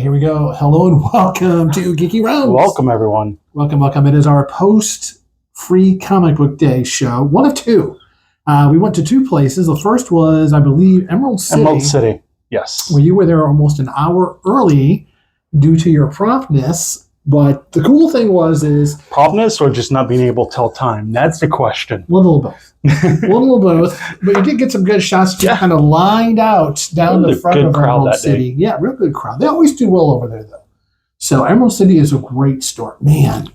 here we go. Hello and welcome to Geeky Realms. Welcome, everyone. Welcome, welcome. It is our post-free comic book day show. One of two. We went to two places. The first was, I believe, Emerald City. Emerald City, yes. Where you were there almost an hour early due to your promptness. But the cool thing was promptness or just not being able to tell time? That's the question. One little both. One little both. But you did get some good shots. Just kind of lined out down the front of Emerald City. Yeah, real good crowd. They always do well over there, though. So Emerald City is a great store. Man,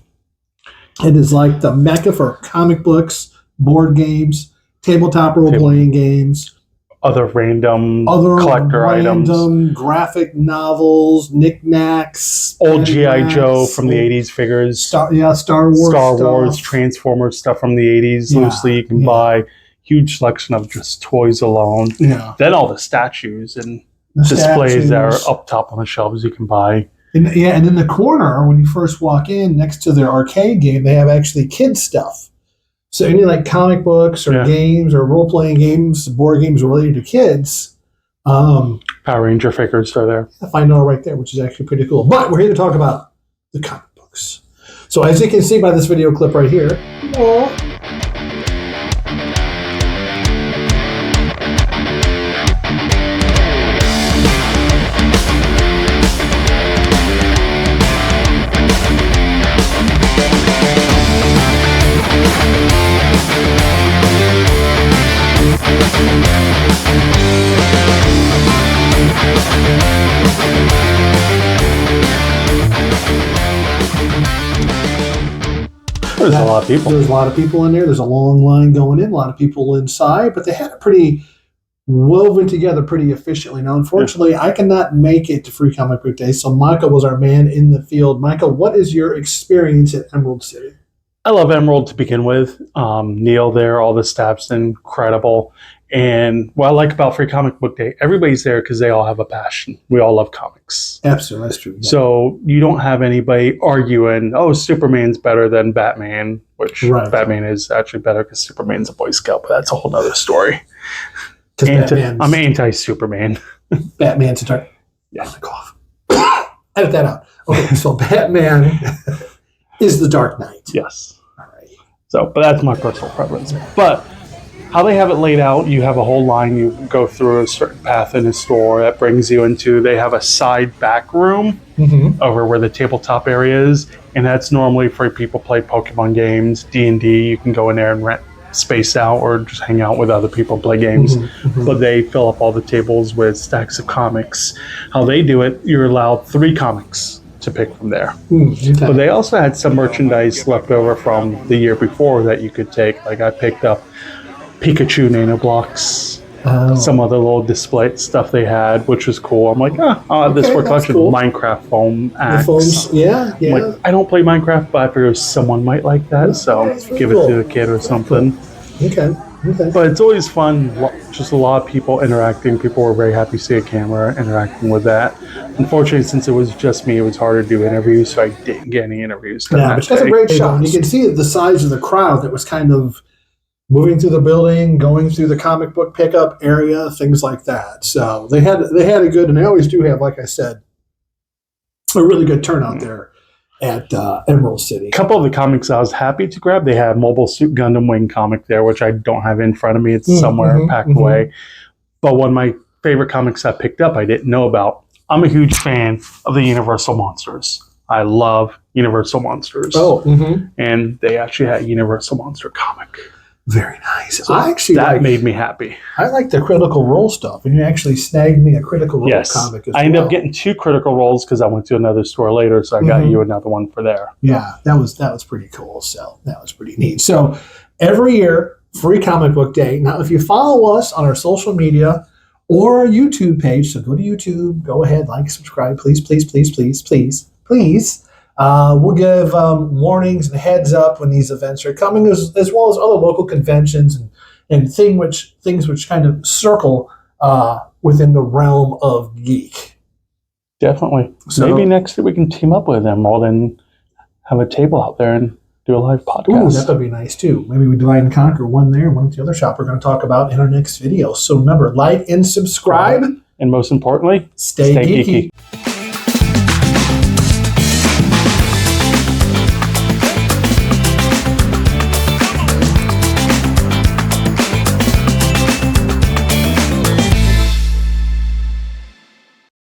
it is like the mecca for comic books, board games, tabletop role-playing games. Other collector items. Graphic novels, knickknacks. Old G.I. Joe from the 80s figures. Star Wars, Transformers stuff from the 80s. Loosely you can buy. Huge selection of just toys alone. Yeah. Then all the statues and displays that are up top on the shelves you can buy. And in the corner, when you first walk in, next to their arcade game, they have actually kids stuff. So any like comic books or games or role-playing games, board games related to kids. Power Ranger figures are there. I find all right there, which is actually pretty cool. But we're here to talk about the comic books. So as you can see by this video clip right here, there's a lot of people. There's a lot of people in there. There's a long line going in, a lot of people inside, but they had it pretty woven together pretty efficiently. Now, unfortunately, I cannot make it to Free Comic Book Day, so Michael was our man in the field. Michael, what is your experience at Emerald City? I love Emerald to begin with. Neil there, all the staff's incredible. And what I like about Free Comic Book Day, everybody's there because they all have a passion. We all love comics. Absolutely, that's true. Yeah. So you don't have anybody arguing, oh, Superman's better than Batman, which Batman is actually better because Superman's a Boy Scout, but that's a whole other story. I'm anti-Superman. Batman's a dark... Yeah, I'm cough. Edit that out. Okay, so Batman is the Dark Knight. Yes. All right. So, but that's my personal preference. But how they have it laid out, you have a whole line, you go through a certain path in the store that brings you into, they have a side back room over where the tabletop area is, and that's normally for people play Pokemon games, D&D, you can go in there and rent space out or just hang out with other people and play games. But they fill up all the tables with stacks of comics. How they do it, you're allowed 3 comics to pick from there. But they also had some merchandise left over from the year before that you could take. Like I picked up Pikachu nano blocks, some other little display stuff they had, which was cool. I'm like, I'll have this for collection. Cool. Minecraft foam axe. Like, I don't play Minecraft, but I figured someone might like that, so give it to a kid or something. Okay. But it's always fun, just a lot of people interacting. People were very happy to see a camera interacting with that. Unfortunately, since it was just me, it was hard to do interviews, so I didn't get any interviews. Yeah, but that's a great shot. And you can see the size of the crowd that was kind of moving through the building, going through the comic book pickup area, things like that. So they had a good, and they always do have, like I said, a really good turnout there at Emerald City. A couple of the comics I was happy to grab. They had Mobile Suit Gundam Wing comic there, which I don't have in front of me. It's somewhere packed away. But one of my favorite comics I picked up I didn't know about. I'm a huge fan of the Universal Monsters. I love Universal Monsters. And they actually had a Universal Monster comic. Very nice. So that made me happy. I like the Critical Role stuff, and you actually snagged me a Critical Role comic as well. I ended up getting 2 Critical Roles because I went to another store later, so I got you another one for there. Yeah, that was pretty cool. So that was pretty neat. So every year, Free Comic Book Day. Now, if you follow us on our social media or our YouTube page, so go to YouTube, go ahead, like, subscribe, please. We'll give warnings and heads up when these events are coming, as well as other local conventions and things which kind of circle within the realm of geek. Definitely. So, maybe next year we can team up with them all and have a table out there and do a live podcast. Ooh, that would be nice too. Maybe we divide and conquer, one there, one at the other shop we're going to talk about in our next video. So remember, like and subscribe. And most importantly, stay geeky.